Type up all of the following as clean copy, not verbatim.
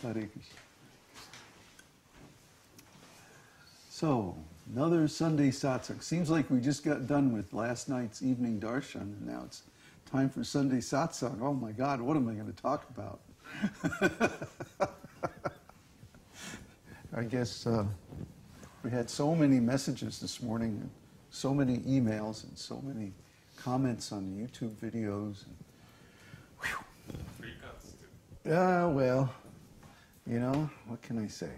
Hare Krishna. So, another Sunday satsang. Seems like we just got done with last night's evening darshan, and now it's time for Sunday satsang. Oh my God, what am I going to talk about? I guess we had so many messages this morning, and so many emails, and so many comments on YouTube videos. And, freakouts too. Well, you know, what can I say?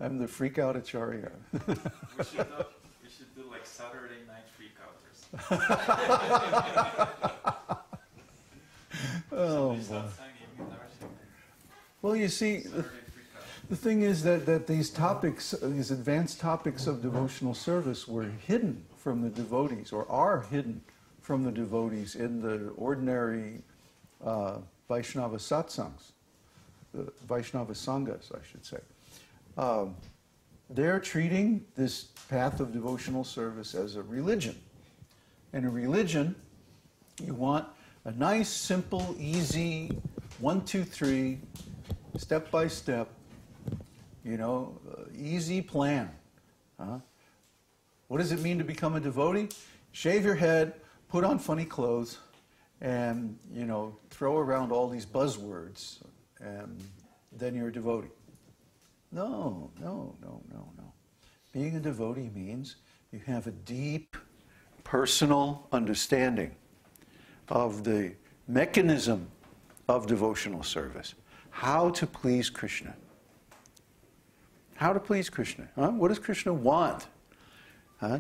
I'm the freak-out acharya. We should do like Saturday night freakout or something. Oh, well, you see, the thing is that these topics, these advanced topics of devotional service were hidden from the devotees, or are hidden from the devotees in the ordinary Vaishnava satsangs, the Vaishnava sanghas, I should say. They're treating this path of devotional service as a religion. And a religion, you want a nice, simple, easy, 1, 2, 3, step by step, you know, easy plan. What does it mean to become a devotee? Shave your head, put on funny clothes, and, you know, throw around all these buzzwords, and then you're a devotee. No. Being a devotee means you have a deep personal understanding of the mechanism of devotional service. How to please Krishna. How to please Krishna. What does Krishna want?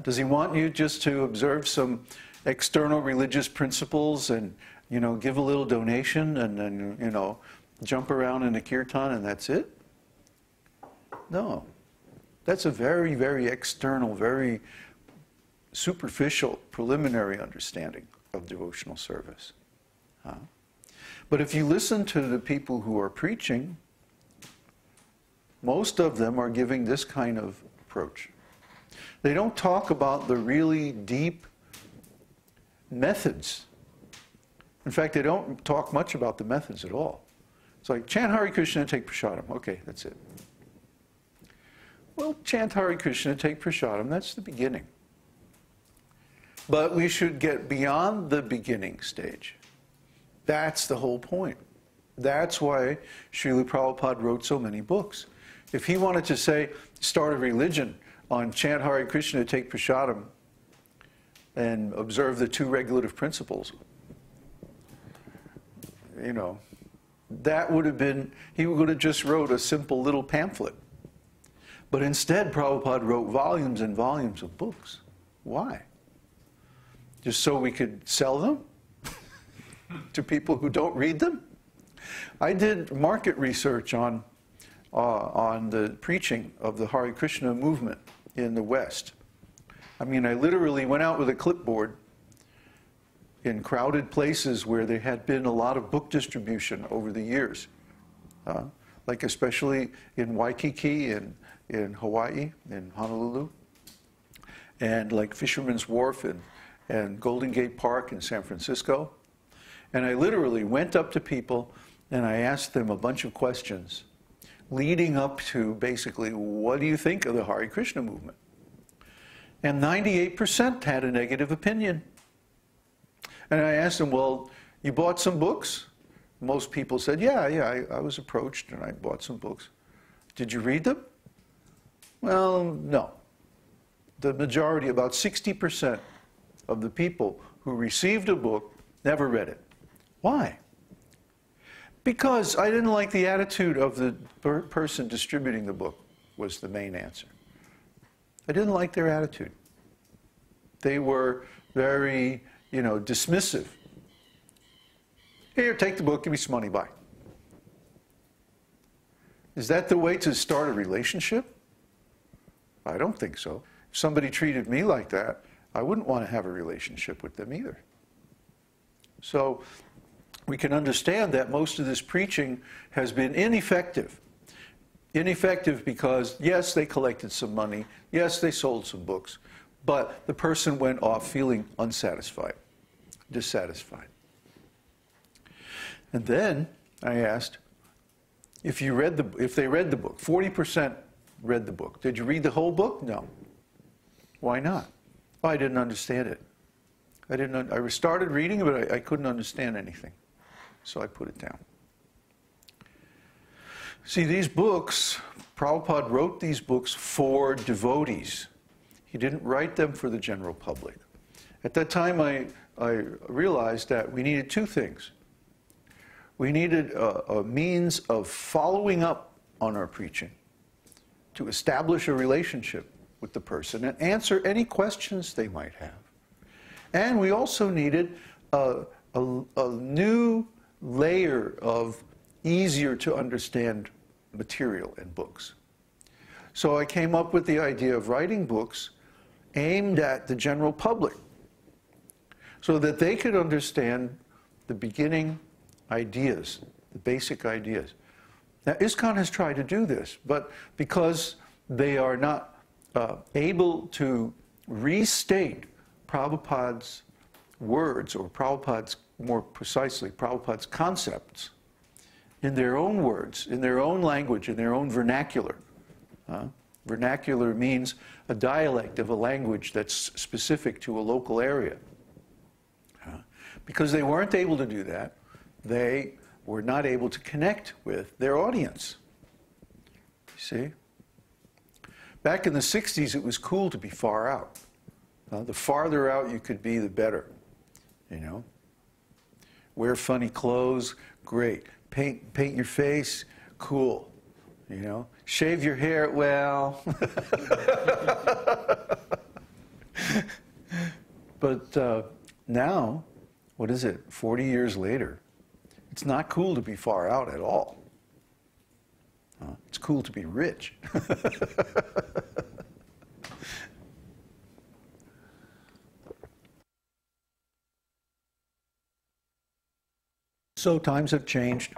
Does he want you just to observe some external religious principles and, you know, give a little donation and then, you know, jump around in a kirtan and that's it? No. That's a very, very external, very superficial, preliminary understanding of devotional service. But if you listen to the people who are preaching, most of them are giving this kind of approach. They don't talk about the really deep methods. In fact, they don't talk much about the methods at all. It's like, chant Hare Krishna and take prasadam. Okay, that's it. Well, chant Hare Krishna, take prasadam, that's the beginning. But we should get beyond the beginning stage. That's the whole point. That's why Srila Prabhupada wrote so many books. If he wanted to say, start a religion on chant Hare Krishna, take prasadam, and observe the 2 regulative principles, you know, that would have been, he would have just wrote a simple little pamphlet. But instead, Prabhupada wrote volumes and volumes of books. Why? Just so we could sell them to people who don't read them? I did market research on the preaching of the Hare Krishna movement in the West. I mean, I literally went out with a clipboard in crowded places where there had been a lot of book distribution over the years, like especially in Waikiki and in Hawaii, in Honolulu, and like Fisherman's Wharf and Golden Gate Park in San Francisco. And I literally went up to people and I asked them a bunch of questions leading up to basically, what do you think of the Hare Krishna movement? And 98% had a negative opinion. And I asked them, well, you bought some books? Most people said, yeah, I was approached and I bought some books. Did you read them? Well, no. The majority, about 60% of the people who received a book never read it. Why? Because I didn't like the attitude of the person distributing the book, was the main answer. I didn't like their attitude. They were very, you know, dismissive. Here, take the book, give me some money, bye. Is that the way to start a relationship? I don't think so. If somebody treated me like that, I wouldn't want to have a relationship with them either. So we can understand that most of this preaching has been ineffective. Ineffective because, yes, they collected some money, yes, they sold some books, but the person went off feeling unsatisfied, dissatisfied. And then I asked, if they read the book, 40% read the book. Did you read the whole book? No. Why not? Well, I didn't understand it. I started reading it, but I couldn't understand anything. So I put it down. See, these books, Prabhupada wrote these books for devotees. He didn't write them for the general public. At that time, I realized that we needed two things. We needed a means of following up on our preaching, to establish a relationship with the person and answer any questions they might have. And we also needed a new layer of easier to understand material in books. So I came up with the idea of writing books aimed at the general public so that they could understand the beginning ideas, the basic ideas. Now, ISKCON has tried to do this, but because they are not able to restate Prabhupada's words, or Prabhupada's, more precisely, Prabhupada's concepts, in their own words, in their own language, in their own vernacular. Vernacular means a dialect of a language that's specific to a local area. Because they weren't able to do that, they were not able to connect with their audience. You see? Back in the 60s, it was cool to be far out. The farther out you could be, the better. You know? Wear funny clothes, great. Paint your face, cool. You know? Shave your hair, well. But now, what is it, 40 years later, it's not cool to be far out at all. It's cool to be rich. So times have changed.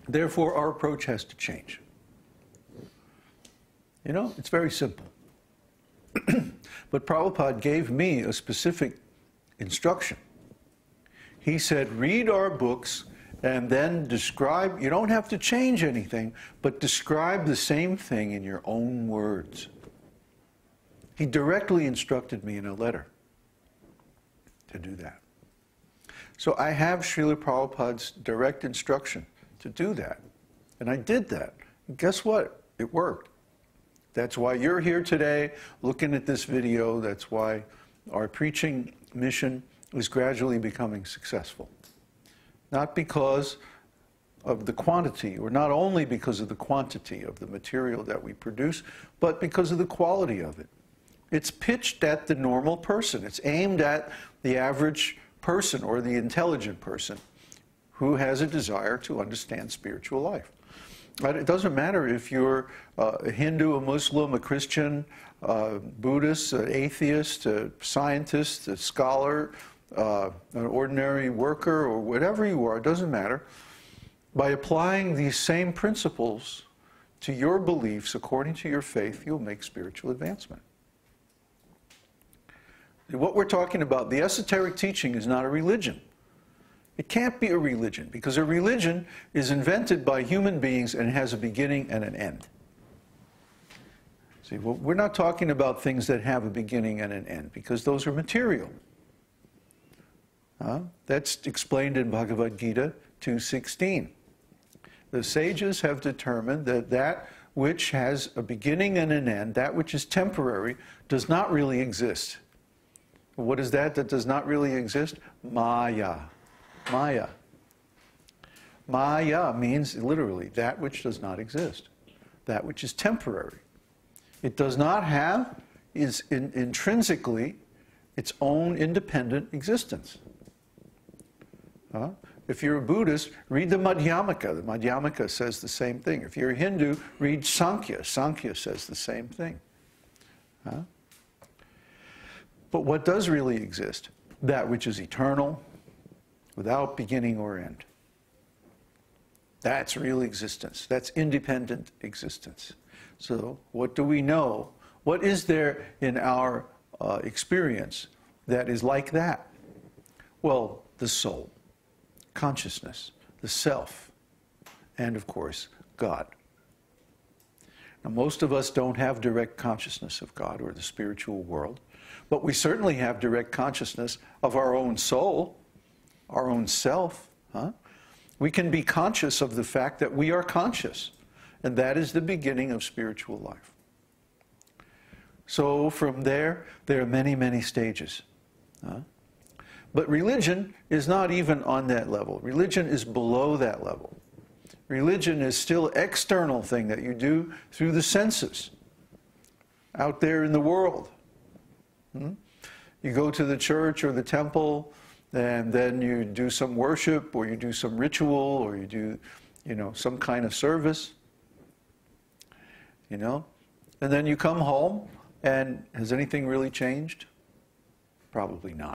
Therefore, our approach has to change. You know, it's very simple. But Prabhupada gave me a specific instruction. He said, read our books and then describe, you don't have to change anything, but describe the same thing in your own words. He directly instructed me in a letter to do that. So I have Srila Prabhupada's direct instruction to do that. And I did that. And guess what? It worked. That's why you're here today looking at this video. That's why our preaching mission is gradually becoming successful. Not because of the quantity, or not only because of the quantity of the material that we produce, but because of the quality of it. It's pitched at the normal person. It's aimed at the average person or the intelligent person who has a desire to understand spiritual life. But it doesn't matter if you're a Hindu, a Muslim, a Christian, Buddhist, an atheist, a scientist, a scholar, an ordinary worker, or whatever you are, it doesn't matter. By applying these same principles to your beliefs according to your faith, you'll make spiritual advancement. What we're talking about, the esoteric teaching, is not a religion. It can't be a religion, because a religion is invented by human beings and has a beginning and an end. See, well, we're not talking about things that have a beginning and an end, because those are material. That's explained in Bhagavad-gītā 2:16. The sages have determined that that which has a beginning and an end, that which is temporary, does not really exist. What is that does not really exist? Maya. Maya. Maya means literally that which does not exist, that which is temporary. It does not have, is intrinsically, its own independent existence. If you're a Buddhist, read the Madhyamaka. The Madhyamaka says the same thing. If you're a Hindu, read Sankhya. Sankhya says the same thing. But what does really exist? That which is eternal, without beginning or end. That's real existence. That's independent existence. So what do we know? What is there in our experience that is like that? Well, the soul, consciousness, the self, and of course, God. Now, most of us don't have direct consciousness of God or the spiritual world, but we certainly have direct consciousness of our own soul, our own self. We can be conscious of the fact that we are conscious, and that is the beginning of spiritual life. So from there are many, many stages. But religion is not even on that level. Religion is below that level. Religion is still an external thing that you do through the senses, out there in the world. You go to the church or the temple, and then you do some worship, or you do some ritual, or you do, some kind of service. And then you come home, and has anything really changed? Probably not.